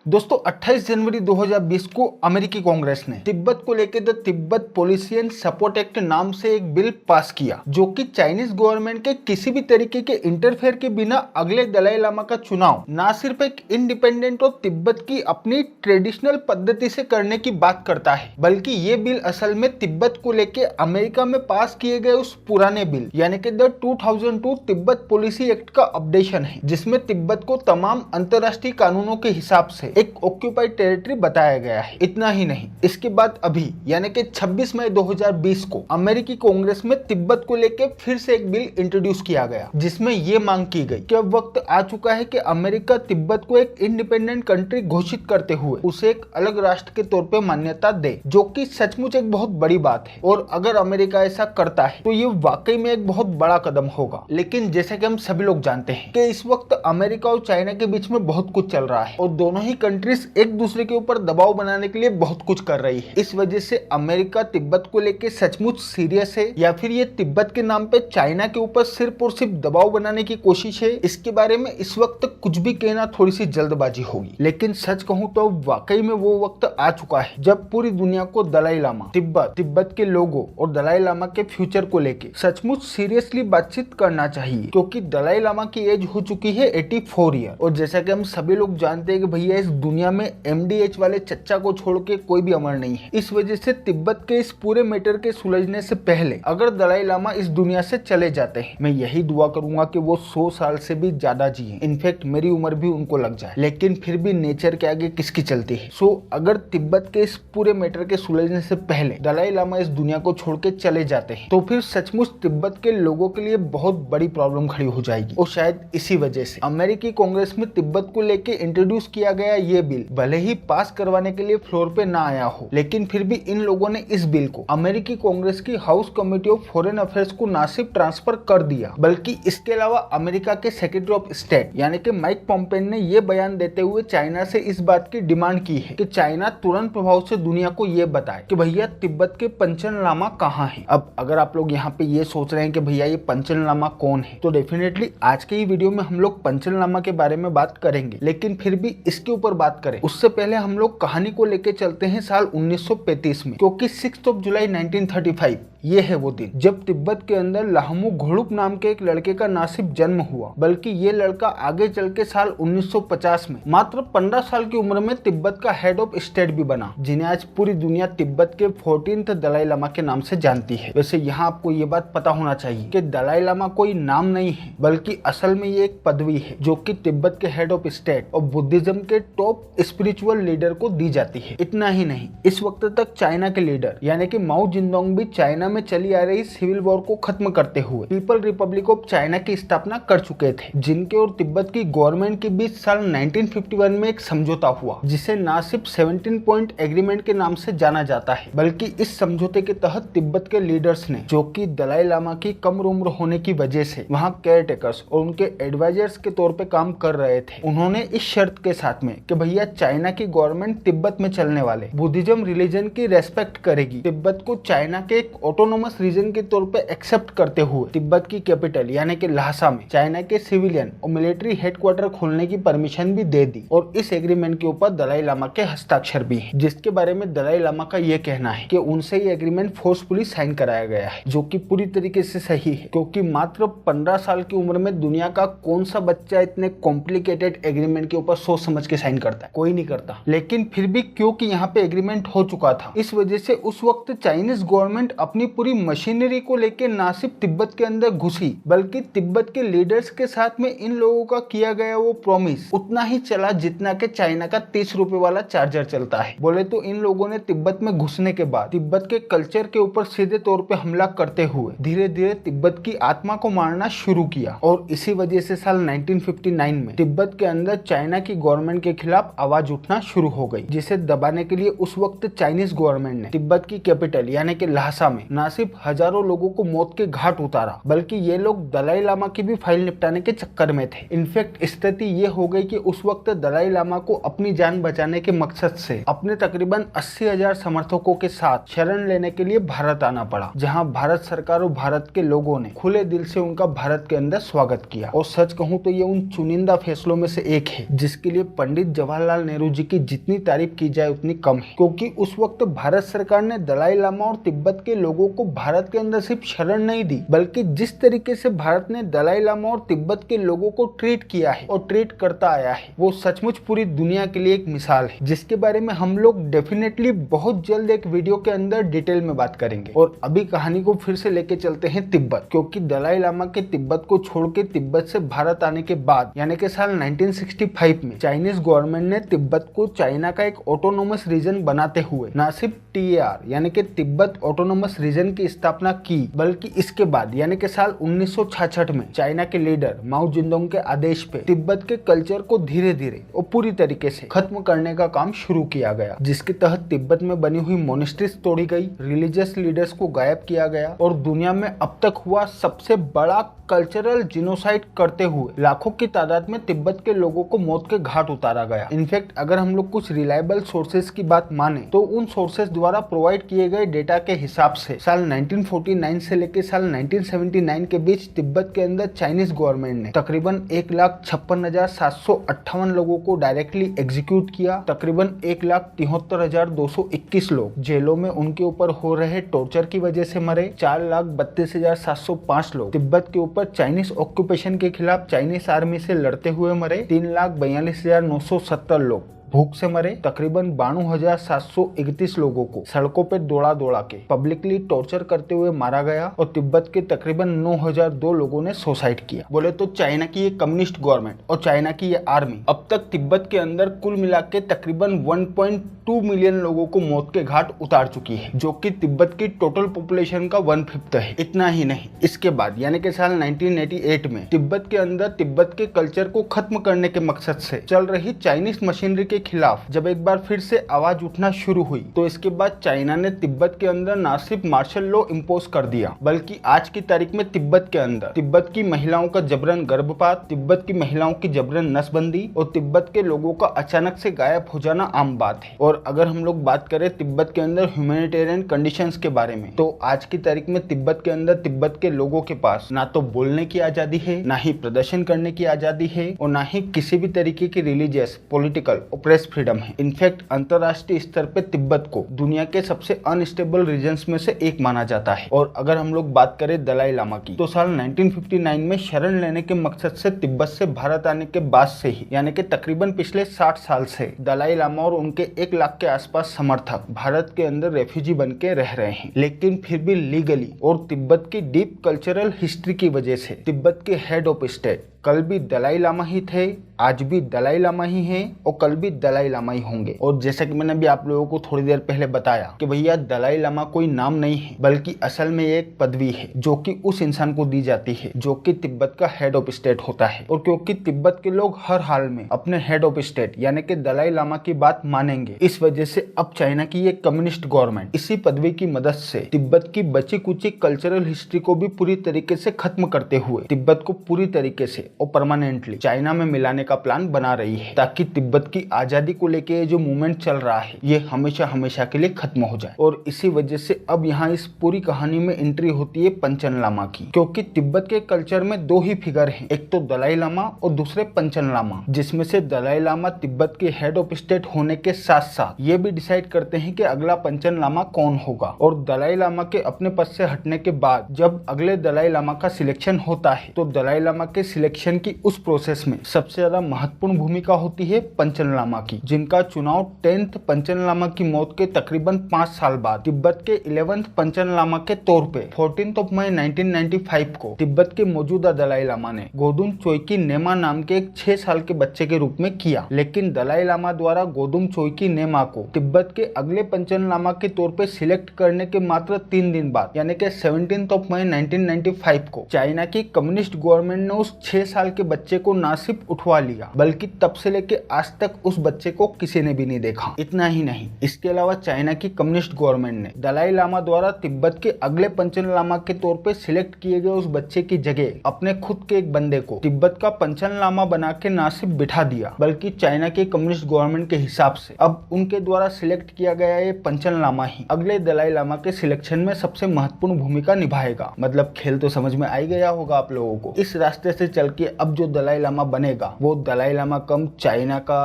दोस्तों 28 जनवरी 2020 को अमेरिकी कांग्रेस ने तिब्बत को लेकर the Tibet policy and support act नाम से एक बिल पास किया, जो कि चाइनीज गवर्नमेंट के किसी भी तरीके के इंटरफेयर के बिना अगले दलाई लामा का चुनाव न सिर्फ एक इंडिपेंडेंट और तिब्बत की अपनी ट्रेडिशनल पद्धति से करने की बात करता है, बल्कि ये बिल असल में तिब्बत को लेकर अमेरिका में पास किए गए उस पुराने बिल यानी कि द 2002 तिब्बत पॉलिसी एक्ट का अपडेशन है, जिसमें तिब्बत को तमाम अंतर्राष्ट्रीय कानूनों के हिसाब से एक ऑक्यूपाइड टेरिटरी बताया गया है। इतना ही नहीं, इसके बाद अभी यानी कि 26 मई 2020 को अमेरिकी कांग्रेस में तिब्बत को लेकर फिर से एक बिल इंट्रोड्यूस किया गया, जिसमें यह मांग की गई कि अब वक्त आ चुका है कि अमेरिका तिब्बत को एक इंडिपेंडेंट कंट्री घोषित करते हुए उसे एक अलग राष्ट्र के तौर पर मान्यता दे, जो कि सचमुच एक बहुत बड़ी बात है। और अगर अमेरिका ऐसा करता है तो ये वाकई में एक बहुत बड़ा कदम होगा। लेकिन जैसे कि हम सभी लोग जानते हैं कि इस वक्त अमेरिका और चाइना के बीच में बहुत कुछ चल रहा है और दोनों ही कंट्रीज एक दूसरे के ऊपर दबाव बनाने के लिए बहुत कुछ कर रही है। इस वजह से अमेरिका तिब्बत को लेकर सचमुच सीरियस है या फिर ये तिब्बत के नाम पे चाइना के ऊपर सिर्फ और सिर्फ दबाव बनाने की कोशिश है, इसके बारे में इस वक्त कुछ भी कहना थोड़ी सी जल्दबाजी होगी। लेकिन सच कहूं तो वाकई में वो वक्त आ चुका है जब पूरी दुनिया को दलाई लामा, तिब्बत के लोगों और दलाई लामा के फ्यूचर को लेकर सचमुच सीरियसली बातचीत करना चाहिए, क्योंकि दलाई लामा की एज हो चुकी है 84 ईयर। और जैसा कि हम सभी लोग जानते हैं कि भैया इस दुनिया में MDH वाले चच्चा को छोड़ के कोई भी अमर नहीं है। इस वजह से तिब्बत के इस पूरे मैटर के सुलझने से पहले अगर दलाई लामा इस दुनिया से चले जाते हैं, मैं यही दुआ करूंगा कि वो 100 साल से भी ज्यादा जिए, इनफैक्ट मेरी उम्र भी उनको लग जाए। लेकिन फिर भी नेचर के आगे किसकी चलती है। सो अगर तिब्बत के इस पूरे मैटर के सुलझने से पहले दलाई लामा इस दुनिया को छोड़ के चले जाते हैं तो फिर सचमुच तिब्बत के लोगों के लिए बहुत बड़ी प्रॉब्लम खड़ी हो जाएगी। और शायद इसी वजह से अमेरिकी कांग्रेस में तिब्बत को लेकर इंट्रोड्यूस किया गया ये बिल भले ही पास करवाने के लिए फ्लोर पे ना आया हो, लेकिन फिर भी इन लोगों ने इस बिल को अमेरिकी कांग्रेस की house committee of foreign affairs को ना सिर्फ ट्रांसफर कर दिया, बल्कि इसके अलावा अमेरिका के सेक्रेटरी ऑफ स्टेट यानी कि माइक पॉम्पेन ने यह बयान देते हुए चाइना से इस बात की डिमांड की है कि चाइना तुरंत प्रभाव से दुनिया को ये बताए कि भैया तिब्बत के पंचन लामा कहाँ है। अब अगर आप लोग यहाँ पे ये सोच रहे हैं कि भैया ये पंचन लामा कौन है, तो डेफिनेटली आज के ही वीडियो में हम लोग पंचन लामा के बारे में बात करेंगे। लेकिन फिर भी इसके ऊपर बात करें उससे पहले हम लोग कहानी को लेके चलते हैं साल 1935 में, क्योंकि 6 जुलाई 1935 ये है वो दिन जब तिब्बत के अंदर लाहमू घोड़ुप नाम के एक लड़के का ना सिर्फ जन्म हुआ, बल्कि ये लड़का आगे चल के साल 1950 में मात्र 15 साल की उम्र में तिब्बत का हेड ऑफ स्टेट भी बना, जिन्हें आज पूरी दुनिया तिब्बत के 14th दलाई लामा के नाम से जानती है। वैसे यहाँ आपको ये बात पता होना चाहिए कि दलाई लामा कोई नाम नहीं है, बल्कि असल में ये एक पदवी है जो कि तिब्बत के हेड ऑफ स्टेट और बुद्धिज्म के टॉप स्पिरिचुअल लीडर को दी जाती है। इतना ही नहीं, इस वक्त तक चाइना के लीडर यानी कि माओ जिंदोंग भी चाइना में चली आ रही सिविल वॉर को खत्म करते हुए पीपल रिपब्लिक ऑफ चाइना की स्थापना कर चुके थे, जिनके और तिब्बत की गवर्नमेंट के बीच साल 1951 में एक समझौता हुआ, जिसे ना सिर्फ 17 पॉइंट एग्रीमेंट के नाम से जाना जाता है, बल्कि इस समझौते के तहत तिब्बत के लीडर्स ने, जो कि दलाई लामा की कम उम्र होने की वजह से वहां केयर टेकर्स और उनके एडवाइजर्स के तौर पे काम कर रहे थे, उन्होंने इस शर्त के साथ में कि भैया चाइना की गवर्नमेंट तिब्बत में चलने वाले बुद्धिज्म रिलीजन की रेस्पेक्ट करेगी, तिब्बत को चाइना के एक ऑटोनोमस रीजन के तौर पे एक्सेप्ट करते हुए तिब्बत की कैपिटल यानी कि ल्हासा में चाइना के सिविलियन और मिलिट्री हेडक्वार्टर खोलने की परमिशन भी दे दी। और इस एग्रीमेंट के ऊपर दलाई लामा के हस्ताक्षर भी हैं, जिसके बारे में दलाई लामा का ये कहना है कि उनसे ये एग्रीमेंट फोर्सफुली साइन कराया गया है, जो कि पूरी तरीके से सही है, क्योंकि मात्र 15 साल की उम्र में दुनिया का कौन सा बच्चा इतने कॉम्प्लिकेटेड एग्रीमेंट के ऊपर सोच समझ के साइन करता है, कोई नहीं करता। लेकिन फिर भी क्योंकि यहाँ पे एग्रीमेंट हो चुका था, इस वजह से उस वक्त चाइनीज गवर्नमेंट अपनी पूरी मशीनरी को लेकर ना सिर्फ तिब्बत के अंदर घुसी, बल्कि तिब्बत के लीडर्स के साथ में इन लोगों का किया गया वो प्रॉमिस उतना ही चला जितना कि चाइना का 30 रुपए वाला चार्जर चलता है। बोले तो इन लोगों ने तिब्बत में घुसने के बाद तिब्बत के कल्चर के ऊपर सीधे तौर पे हमला करते हुए धीरे धीरे तिब्बत की आत्मा को मारना शुरू किया। और इसी वजह से साल 1959 में तिब्बत के अंदर चाइना की गवर्नमेंट के खिलाफ आवाज उठना शुरू हो गई, जिसे दबाने के लिए उस वक्त चाइनीज गवर्नमेंट ने तिब्बत की कैपिटल यानी कि ल्हासा में न सिर्फ हजारों लोगों को मौत के घाट उतारा, बल्कि ये लोग दलाई लामा की भी फाइल निपटाने के चक्कर में थे। इनफैक्ट स्थिति ये हो गई कि उस वक्त दलाई लामा को अपनी जान बचाने के मकसद से अपने तकरीबन 80,000 समर्थकों के साथ शरण लेने के लिए भारत आना पड़ा, जहां भारत सरकार और भारत के लोगों ने खुले दिल से उनका भारत के अंदर स्वागत किया। और सच कहूं तो ये उन चुनिंदा फैसलों में से एक है जिसके लिए पंडित जवाहरलाल नेहरू जी की जितनी तारीफ की जाए उतनी कम है, क्योंकि उस वक्त भारत सरकार ने दलाई लामा और तिब्बत के लोगों को भारत के अंदर सिर्फ शरण नहीं दी, बल्कि जिस तरीके से भारत ने दलाई लामा और तिब्बत के लोगों को ट्रीट किया है और ट्रीट करता आया है, वो सचमुच पूरी दुनिया के लिए एक मिसाल है, जिसके बारे में हम लोग डेफिनेटली बहुत जल्द एक वीडियो के अंदर डिटेल में बात करेंगे। और अभी कहानी को फिर से लेके चलते हैं तिब्बत, क्योंकि दलाई लामा के तिब्बत को छोड़ के तिब्बत से भारत आने के बाद यानी कि साल 1965 में चाइनीज गवर्नमेंट ने तिब्बत को चाइना का एक ऑटोनोमस रीजन बनाते हुए न सिर्फ TAR यानी कि तिब्बत ऑटोनोमस रीजन की स्थापना की, बल्कि इसके बाद यानी कि साल 1966 में चाइना के लीडर माओ जेडुंग के आदेश पे तिब्बत के कल्चर को धीरे धीरे और पूरी तरीके से खत्म करने का काम शुरू किया गया, जिसके तहत तिब्बत में बनी हुई मोनेस्ट्रीज तोड़ी गई, रिलीजियस लीडर्स को गायब किया गया और दुनिया में अब तक हुआ सबसे बड़ा कल्चरल जिनोसाइड करते हुए लाखों की तादाद में तिब्बत के लोगों को मौत के घाट उतारा गया। इनफैक्ट अगर हम लोग कुछ रिलायबल सोर्सेज की बात माने तो उन सोर्सेज द्वारा प्रोवाइड किए गए डेटा के हिसाब से साल 1949 से लेकर साल 1979 के बीच तिब्बत के अंदर चाइनीज गवर्नमेंट ने तकरीबन 1,56,758 लोगों को डायरेक्टली एग्जीक्यूट किया। तकरीबन 1,73,221 लोग जेलों में उनके ऊपर हो रहे टॉर्चर की वजह से मरे। 4,32,705 लोग तिब्बत के ऊपर चाइनीज ऑक्यूपेशन के खिलाफ चाइनीज आर्मी से लड़ते हुए मरे। 3,42,970 लोग भूख से मरे। तकरीबन 92,731 लोगों को सड़कों पे दौड़ा के पब्लिकली टॉर्चर करते हुए मारा गया और तिब्बत के तकरीबन 9,002 लोगों ने सुसाइड किया। बोले तो चाइना की ये कम्युनिस्ट गवर्नमेंट और चाइना की ये आर्मी अब तक तिब्बत के अंदर कुल मिला के तकरीबन 1.2 मिलियन लोगों को मौत के घाट उतार चुकी है, जो कि तिब्बत की टोटल पॉपुलेशन का 1/5 है। इतना ही नहीं, इसके बाद यानी कि साल 1988 में तिब्बत के अंदर तिब्बत के कल्चर को खत्म करने के मकसद से चल रही चाइनीज मशीनरी के खिलाफ जब एक बार फिर से आवाज उठना शुरू हुई, तो इसके बाद चाइना ने तिब्बत के अंदर न सिर्फ मार्शल लॉ इम्पोज कर दिया, बल्कि आज की तारीख में तिब्बत के अंदर तिब्बत की महिलाओं का जबरन गर्भपात, तिब्बत की महिलाओं की जबरन नसबंदी और तिब्बत के लोगों का अचानक से गायब हो जाना आम बात है। और अगर हम लोग बात करें तिब्बत के अंदर ह्यूमैनिटेरियन कंडीशंस के बारे में, तो आज की तारीख में तिब्बत के अंदर तिब्बत के लोगों के पास ना तो बोलने की आजादी है, ना ही प्रदर्शन करने की आजादी है और ना ही किसी भी तरीके की रिलीजियस, पॉलिटिकल और प्रेस फ्रीडम है। इनफैक्ट अंतरराष्ट्रीय स्तर पे तिब्बत को दुनिया के सबसे अनस्टेबल रीजन्स में से एक माना जाता है। और अगर हम लोग बात करें दलाई लामा की, तो साल 1959 में शरण लेने के मकसद से तिब्बत से भारत आने के बाद से ही यानी कि तकरीबन पिछले 60 साल से दलाई लामा और उनके 1 लाख के आसपास समर्थक भारत के अंदर रेफ्यूजी बन के रह रहे हैं। लेकिन फिर भी लीगली और तिब्बत की डीप कल्चरल हिस्ट्री की वजह से तिब्बत के हेड ऑफ स्टेट कल भी दलाई लामा ही थे, आज भी दलाई लामा ही हैं और कल भी दलाई लामा ही होंगे। और जैसा कि मैंने भी आप लोगों को थोड़ी देर पहले बताया कि भैया दलाई लामा कोई नाम नहीं है, बल्कि असल में एक पदवी है जो कि उस इंसान को दी जाती है जो कि तिब्बत का हेड ऑफ स्टेट होता है। और क्योंकि तिब्बत के लोग हर हाल में अपने हेड ऑफ स्टेट यानी कि दलाई लामा की बात मानेंगे, इस वजह से अब चाइना की एक कम्युनिस्ट गवर्नमेंट इसी पदवी की मदद से तिब्बत की बची कुची कल्चरल हिस्ट्री को भी पूरी तरीके से खत्म करते हुए तिब्बत को पूरी तरीके से और परमानेंटली चाइना में मिलाने का प्लान बना रही है, ताकि तिब्बत की आजादी को लेके जो मूवमेंट चल रहा है ये हमेशा हमेशा के लिए खत्म हो जाए। और इसी वजह से अब यहाँ इस पूरी कहानी में एंट्री होती है पंचन लामा की, क्योंकि तिब्बत के कल्चर में 2 ही फिगर हैं, एक तो दलाई लामा और दूसरे पंचन लामा, जिसमें से दलाई लामा तिब्बत के हेड ऑफ स्टेट होने के साथ साथ ये भी डिसाइड करते हैं कि अगला पंचन लामा कौन होगा। और दलाई लामा के अपने पद से हटने के बाद जब अगले दलाई लामा का सिलेक्शन होता है, तो दलाई लामा के सिलेक्शन की उस प्रोसेस में सबसे ज्यादा महत्वपूर्ण भूमिका होती है पंचन लामा की, जिनका चुनाव 10th पंचन लामा की मौत के तकरीबन 5 साल बाद तिब्बत के 11th पंचन लामा के तौर पे 14 मई 1995 को तिब्बत के मौजूदा दलाई लामा ने गोदुम चोइकी नेमा नाम के एक 6 साल के बच्चे के रूप में किया। लेकिन दलाई लामा द्वारा गोदुम चोइकी नेमा को तिब्बत के अगले पंचन लामा के तौर पे सिलेक्ट करने के मात्र 3 दिन बाद यानी कि 17 मई 1995 को चाइना की कम्युनिस्ट गवर्नमेंट ने उस 6 साल के बच्चे को ना सिर्फ उठवा लिया बल्कि तब से लेके आज तक उस बच्चे को किसी ने भी नहीं देखा। इतना ही नहीं, इसके अलावा चाइना की कम्युनिस्ट गवर्नमेंट ने दलाई लामा द्वारा तिब्बत के अगले पंचन लामा के तौर पे सिलेक्ट किए गए उस बच्चे की जगह अपने खुद के एक बंदे को तिब्बत का पंचन लामा बना के ना सिर्फ बिठा दिया बल्कि चाइना के कम्युनिस्ट गवर्नमेंट के हिसाब से अब उनके द्वारा सिलेक्ट किया गया ये पंचन लामा ही अगले दलाई लामा के सिलेक्शन में सबसे महत्वपूर्ण भूमिका निभाएगा। मतलब खेल तो समझ में आ ही गया होगा आप लोगों को। इस रास्ते से चल के अब जो दलाई लामा बनेगा वो दलाई लामा कम चाइना का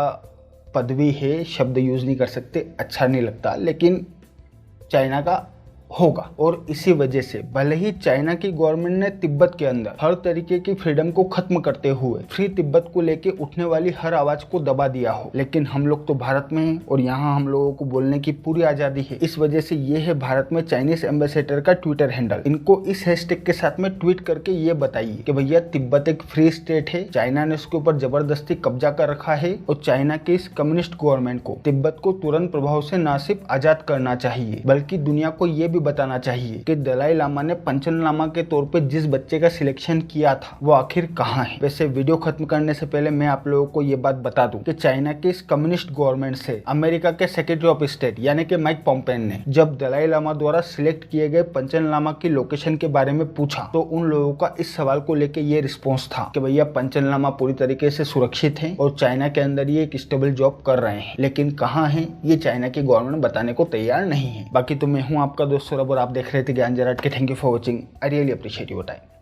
पदवी है, शब्द यूज नहीं कर सकते, अच्छा नहीं लगता, लेकिन चाइना का होगा। और इसी वजह से भले ही चाइना की गवर्नमेंट ने तिब्बत के अंदर हर तरीके की फ्रीडम को खत्म करते हुए फ्री तिब्बत को लेके उठने वाली हर आवाज को दबा दिया हो, लेकिन हम लोग तो भारत में हैं और यहाँ हम लोगों को बोलने की पूरी आजादी है। इस वजह से ये है भारत में चाइनीज एम्बेसडर का ट्विटर हैंडल। इनको इस हैशटैग के साथ में ट्वीट करके ये बताइए कि भैया तिब्बत एक फ्री स्टेट है, चाइना ने उसके ऊपर जबरदस्ती कब्जा कर रखा है और चाइना की इस कम्युनिस्ट गवर्नमेंट को तिब्बत को तुरंत प्रभाव से न सिर्फ आजाद करना चाहिए बल्कि दुनिया को ये बताना चाहिए कि दलाई लामा ने पंचन लामा के तौर पे जिस बच्चे का सिलेक्शन किया था वो आखिर कहाँ है। वैसे वीडियो खत्म करने से पहले मैं आप लोगों को ये बात बता दूं कि चाइना के इस कम्युनिस्ट गवर्नमेंट से अमेरिका के सेक्रेटरी ऑफ स्टेट यानी कि माइक पॉम्पेन ने जब दलाई लामा द्वारा सिलेक्ट किए गए पंचन लामा की लोकेशन के बारे में पूछा तो उन लोगों का इस सवाल को लेकर ये रिस्पॉन्स था कि भैया पंचन लामा पूरी तरीके से सुरक्षित है और चाइना के अंदर ये एक स्टेबल जॉब कर रहे हैं, लेकिन कहाँ है ये चाइना की गवर्नमेंट बताने को तैयार नहीं है। बाकी तो मैं हूँ आपका दोस्त सौरभ और आप देख रहे थे ज्ञान जराट के। Thank you for watching, I really appreciate your time.